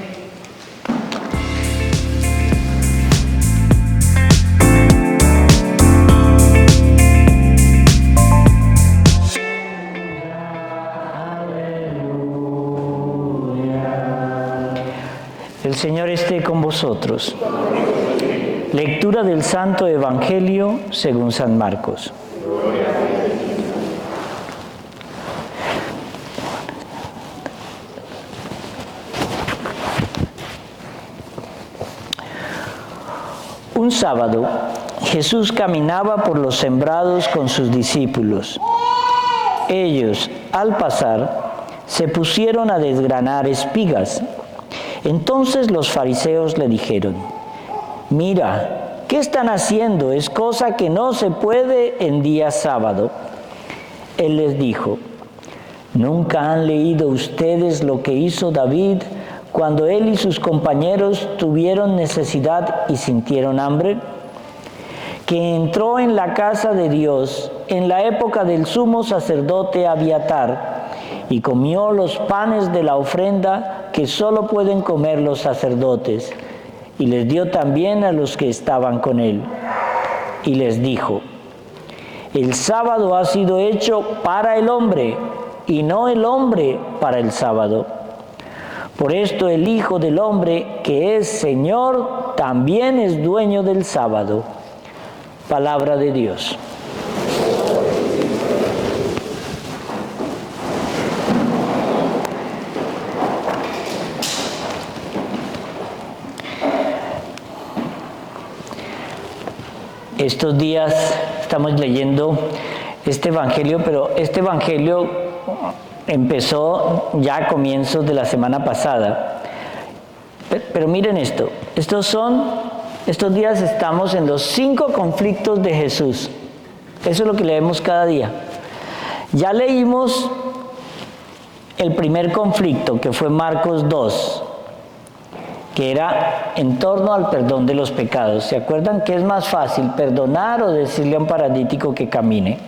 El Señor esté con vosotros. Lectura del Santo Evangelio según San Marcos. Un sábado, Jesús caminaba por los sembrados con sus discípulos. Ellos, al pasar, se pusieron a desgranar espigas. Entonces los fariseos le dijeron: mira, ¿qué están haciendo? Es cosa que no se puede en día sábado. Él les dijo: ¿nunca han leído ustedes lo que hizo David cuando él y sus compañeros tuvieron necesidad y sintieron hambre? Que entró en la casa de Dios en la época del sumo sacerdote Abiatar y comió los panes de la ofrenda que solo pueden comer los sacerdotes, y les dio también a los que estaban con él. Y les dijo: el sábado ha sido hecho para el hombre, y no el hombre para el sábado. Por esto el Hijo del Hombre, que es Señor, también es dueño del sábado. Palabra de Dios. Estos días estamos leyendo este Evangelio, pero este Evangelio empezó ya a comienzos de la semana pasada. Pero miren esto, estos días estamos en los 5 conflictos de Jesús. Eso es lo que leemos cada día. Ya leímos el primer conflicto, que fue Marcos 2, que era en torno al perdón de los pecados. ¿Se acuerdan que es más fácil perdonar o decirle a un paralítico que camine?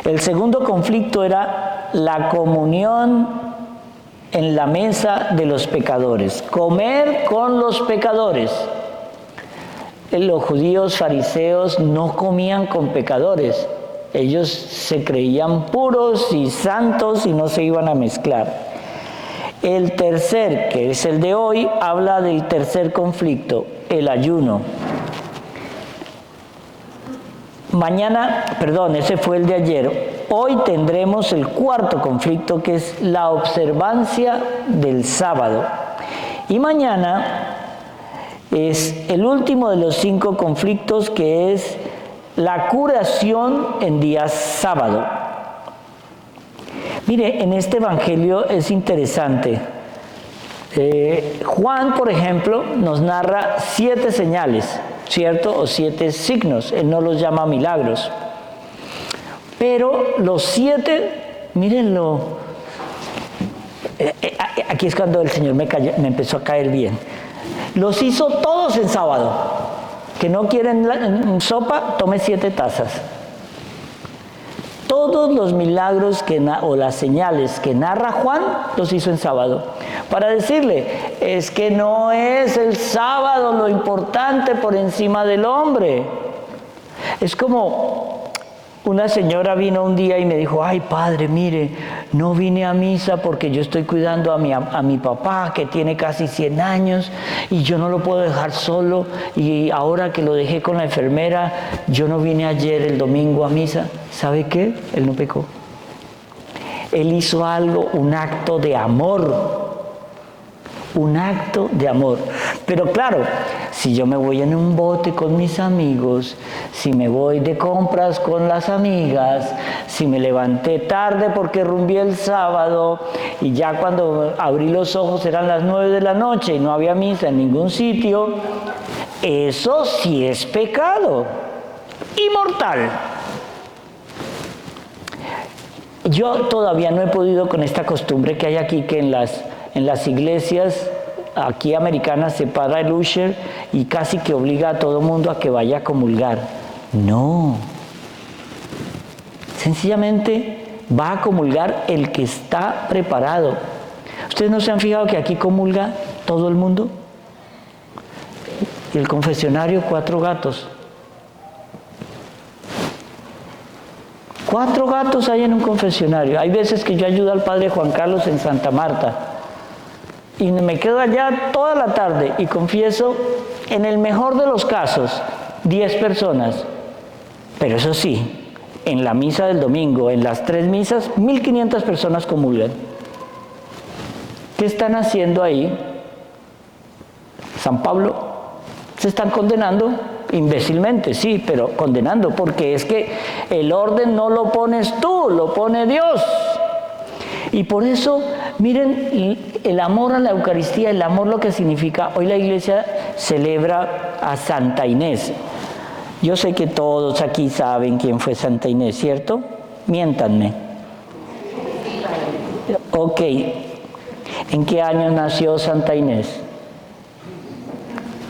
El segundo conflicto era la comunión en la mesa de los pecadores, comer con los pecadores. Los judíos fariseos no comían con pecadores. Ellos se creían puros y santos y no se iban a mezclar. El tercer, que es el de hoy, habla del tercer conflicto, el ayuno. Ese fue el de ayer. Hoy tendremos el cuarto conflicto, que es la observancia del sábado. Y mañana es el último de los 5 conflictos, que es la curación en día sábado. Mire, en este Evangelio es interesante. Juan, por ejemplo, nos narra 7 señales, ¿cierto? O 7 signos. Él no los llama milagros. Pero los 7, mírenlo. Aquí es cuando el Señor me empezó a caer bien. Los hizo todos en sábado. Que no quieren sopa, tome 7 tazas. todos los milagros o las señales que narra Juan, los hizo en sábado. Para decirle, es que no es el sábado lo importante por encima del hombre. Es como una señora vino un día y me dijo, ay padre, mire, no vine a misa porque yo estoy cuidando a mi papá que tiene casi 100 años y yo no lo puedo dejar solo, y ahora que lo dejé con la enfermera, yo no vine ayer el domingo a misa. ¿Sabe qué? Él no pecó. Él hizo algo, un acto de amor. Un acto de amor. Pero claro, si yo me voy en un bote con mis amigos, si me voy de compras con las amigas, si me levanté tarde porque rumbié el sábado y ya cuando abrí los ojos eran las 9 de la noche y no había misa en ningún sitio, eso sí es pecado y mortal. Yo todavía no he podido con esta costumbre que hay aquí, que en las iglesias aquí americanas se para el usher y casi que obliga a todo mundo a que vaya a comulgar. No. Sencillamente va a comulgar el que está preparado. ¿Ustedes no se han fijado que aquí comulga todo el mundo? Y el confesionario, 4 gatos. 4 gatos hay en un confesionario. Hay veces que yo ayudo al padre Juan Carlos en Santa Marta y me quedo allá toda la tarde y confieso, en el mejor de los casos, 10 personas. Pero eso sí, en la misa del domingo, en las 3 misas, 1500 personas comulgan. ¿Qué están haciendo ahí? San Pablo, se están condenando imbécilmente, sí, pero condenando, porque es que el orden no lo pones tú, lo pone Dios. Y por eso, miren, el amor a la Eucaristía, el amor lo que significa. Hoy la iglesia celebra a Santa Inés. Yo sé que todos aquí saben quién fue Santa Inés, ¿cierto? Miéntanme. Ok. ¿En qué año nació Santa Inés?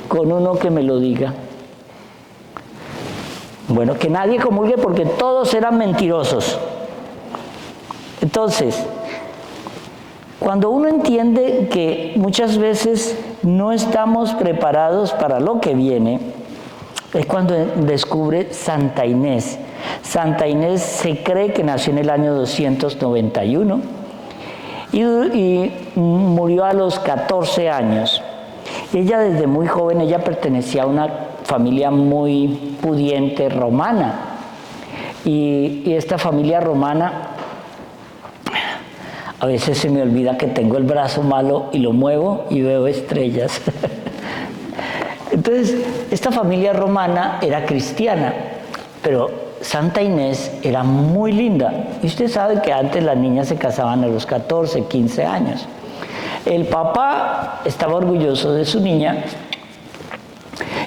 Con uno que me lo diga. Bueno, que nadie comulgue porque todos eran mentirosos. Entonces, cuando uno entiende que muchas veces no estamos preparados para lo que viene, es cuando descubre Santa Inés. Santa Inés se cree que nació en el año 291 y murió a los 14 años. Ella desde muy joven, ella pertenecía a una familia muy pudiente romana, y esta familia romana, a veces se me olvida que tengo el brazo malo y lo muevo y veo estrellas. Entonces, esta familia romana era cristiana, pero Santa Inés era muy linda. Y usted sabe que antes las niñas se casaban a los 14, 15 años. El papá estaba orgulloso de su niña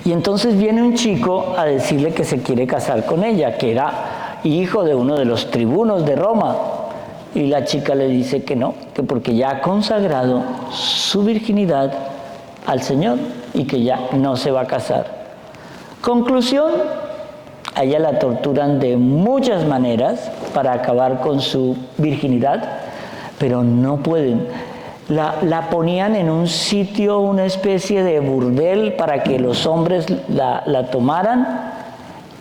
y entonces viene un chico a decirle que se quiere casar con ella, que era hijo de uno de los tribunos de Roma. Y la chica le dice que no, que porque ya ha consagrado su virginidad al Señor y que ya no se va a casar. Conclusión, a ella la torturan de muchas maneras para acabar con su virginidad, pero no pueden. La ponían en un sitio, una especie de burdel para que los hombres la tomaran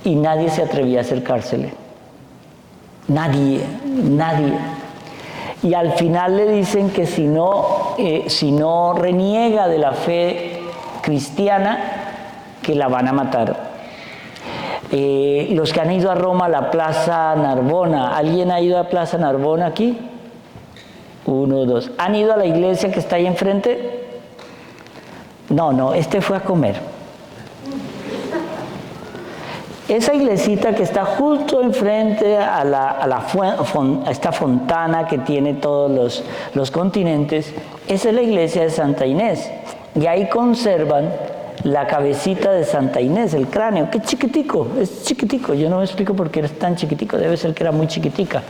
y nadie se atrevía a acercársele. Nadie. Y al final le dicen que si no reniega de la fe cristiana, que la van a matar. Los que han ido a Roma, a la Plaza Narbona, ¿alguien ha ido a Plaza Narbona aquí? 1, 2. ¿Han ido a la iglesia que está ahí enfrente? No, este fue a comer. Esa iglesita que está justo enfrente a esta fontana que tiene todos los continentes, esa es la iglesia de Santa Inés. Y ahí conservan la cabecita de Santa Inés, el cráneo, que es chiquitico. Yo no me explico por qué es tan chiquitico, debe ser que era muy chiquitica.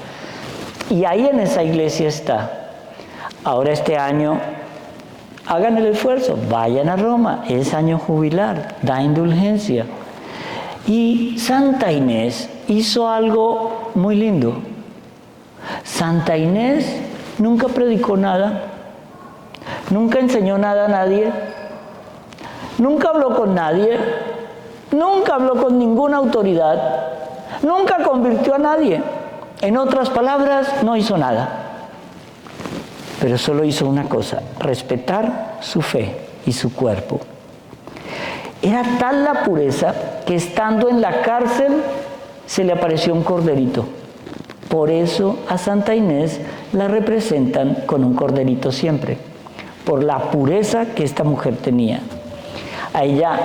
Y ahí en esa iglesia está. Ahora este año, hagan el esfuerzo, vayan a Roma, es año jubilar, da indulgencia. Y Santa Inés hizo algo muy lindo. Santa Inés nunca predicó nada, nunca enseñó nada a nadie, nunca habló con nadie, nunca habló con ninguna autoridad, nunca convirtió a nadie. En otras palabras, no hizo nada. Pero solo hizo una cosa: respetar su fe y su cuerpo. Era tal la pureza que estando en la cárcel se le apareció un corderito. Por eso a Santa Inés la representan con un corderito siempre, por la pureza que esta mujer tenía. A ella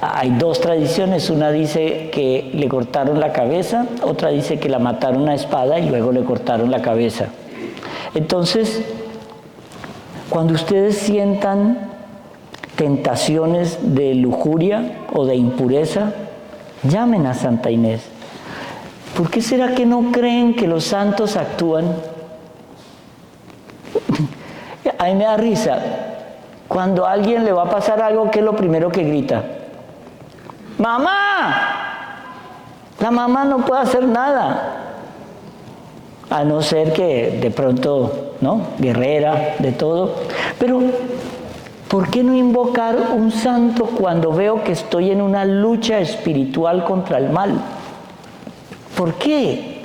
hay dos tradiciones: una dice que le cortaron la cabeza, otra dice que la mataron a espada y luego le cortaron la cabeza. Entonces, cuando ustedes sientan tentaciones de lujuria o de impureza, llamen a Santa Inés. ¿Por qué será que no creen que los santos actúan? A mí me da risa. Cuando a alguien le va a pasar algo, ¿qué es lo primero que grita? ¡Mamá! La mamá no puede hacer nada. A no ser que de pronto, ¿no? Guerrera, de todo. Pero, ¿por qué no invocar un santo cuando veo que estoy en una lucha espiritual contra el mal? ¿Por qué?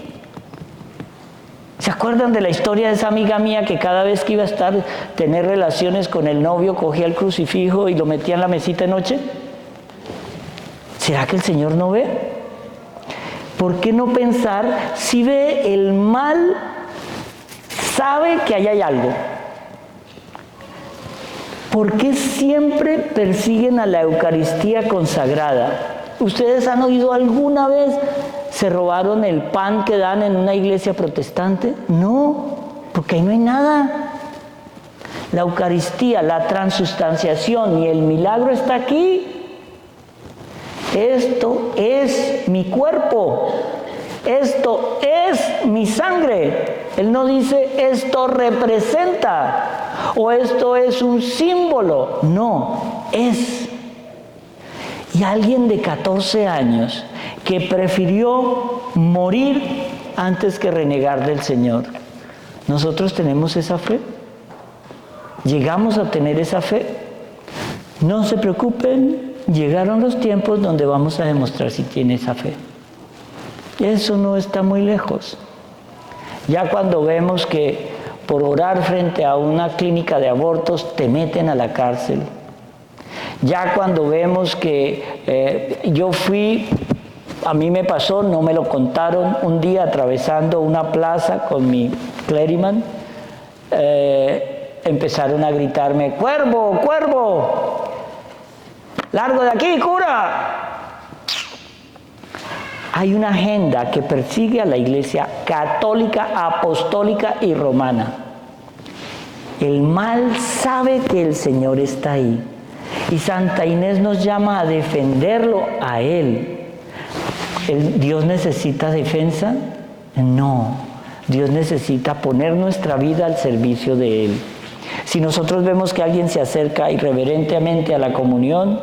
¿Se acuerdan de la historia de esa amiga mía que cada vez que iba a tener relaciones con el novio, cogía el crucifijo y lo metía en la mesita de noche? ¿Será que el Señor no ve? ¿Por qué no pensar, si ve el mal, sabe que ahí hay algo? ¿Por qué siempre persiguen a la Eucaristía consagrada? ¿Ustedes han oído alguna vez se robaron el pan que dan en una iglesia protestante? No, porque ahí no hay nada. La Eucaristía, la transustanciación y el milagro está aquí. Esto es mi cuerpo, esto es mi sangre. Él no dice esto representa o esto es un símbolo. No, es. Y alguien de 14 años que prefirió morir antes que renegar del Señor. ¿Nosotros tenemos esa fe? ¿Llegamos a tener esa fe? No se preocupen, llegaron los tiempos donde vamos a demostrar si tiene esa fe. Eso no está muy lejos. Ya cuando vemos que por orar frente a una clínica de abortos te meten a la cárcel. Ya cuando vemos que yo fui, a mí me pasó, no me lo contaron, un día atravesando una plaza con mi clériman, empezaron a gritarme: ¡Cuervo, cuervo! ¡Largo de aquí, cura! Hay una agenda que persigue a la Iglesia católica, apostólica y romana. El mal sabe que el Señor está ahí. Y Santa Inés nos llama a defenderlo a Él. ¿Dios necesita defensa? No. Dios necesita poner nuestra vida al servicio de Él. Si nosotros vemos que alguien se acerca irreverentemente a la comunión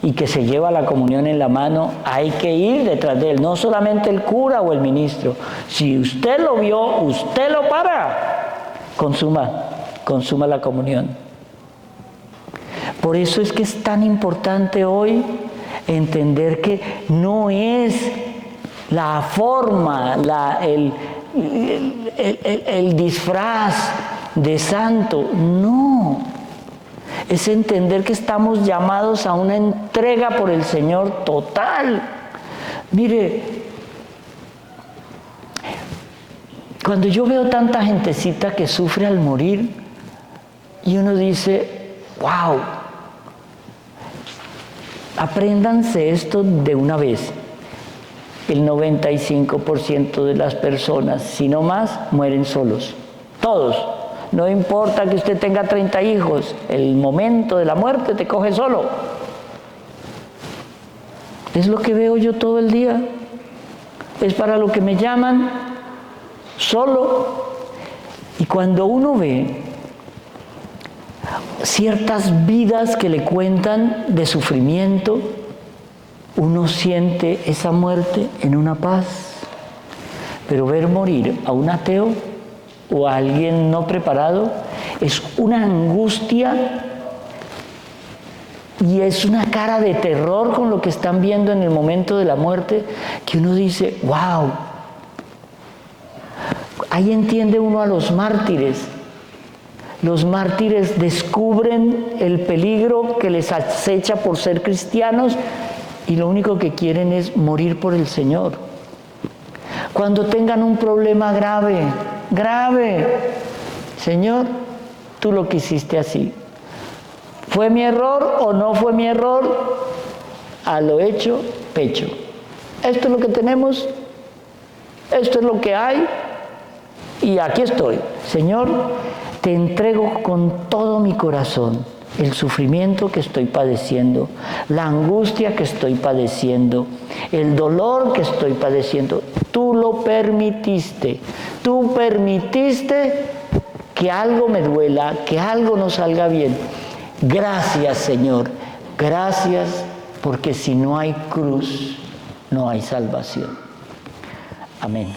y que se lleva la comunión en la mano, hay que ir detrás de él, no solamente el cura o el ministro. Si usted lo vio, usted lo para. Consuma la comunión. Por eso es que es tan importante hoy entender que no es la forma, el disfraz de santo, no. Es entender que estamos llamados a una entrega por el Señor total. Mire, cuando yo veo tanta gentecita que sufre al morir, y uno dice: wow, apréndanse esto de una vez. El 95% de las personas, si no más, mueren solos. Todos. No importa que usted tenga 30 hijos, el momento de la muerte te coge solo. Es lo que veo yo todo el día. Es para lo que me llaman, solo. Y cuando uno ve ciertas vidas que le cuentan de sufrimiento, uno siente esa muerte en una paz. Pero ver morir a un ateo o a alguien no preparado es una angustia y es una cara de terror con lo que están viendo en el momento de la muerte, que uno dice, wow. Ahí entiende uno a los mártires. Los mártires descubren el peligro que les acecha por ser cristianos y lo único que quieren es morir por el Señor. Cuando tengan un problema grave, Señor, tú lo quisiste así. ¿Fue mi error o no fue mi error? A lo hecho, pecho. Esto es lo que tenemos, esto es lo que hay y aquí estoy. Señor, te entrego con todo mi corazón el sufrimiento que estoy padeciendo, la angustia que estoy padeciendo, el dolor que estoy padeciendo. Tú lo permitiste. Tú permitiste que algo me duela, que algo no salga bien. Gracias, Señor. Gracias, porque si no hay cruz, no hay salvación. Amén.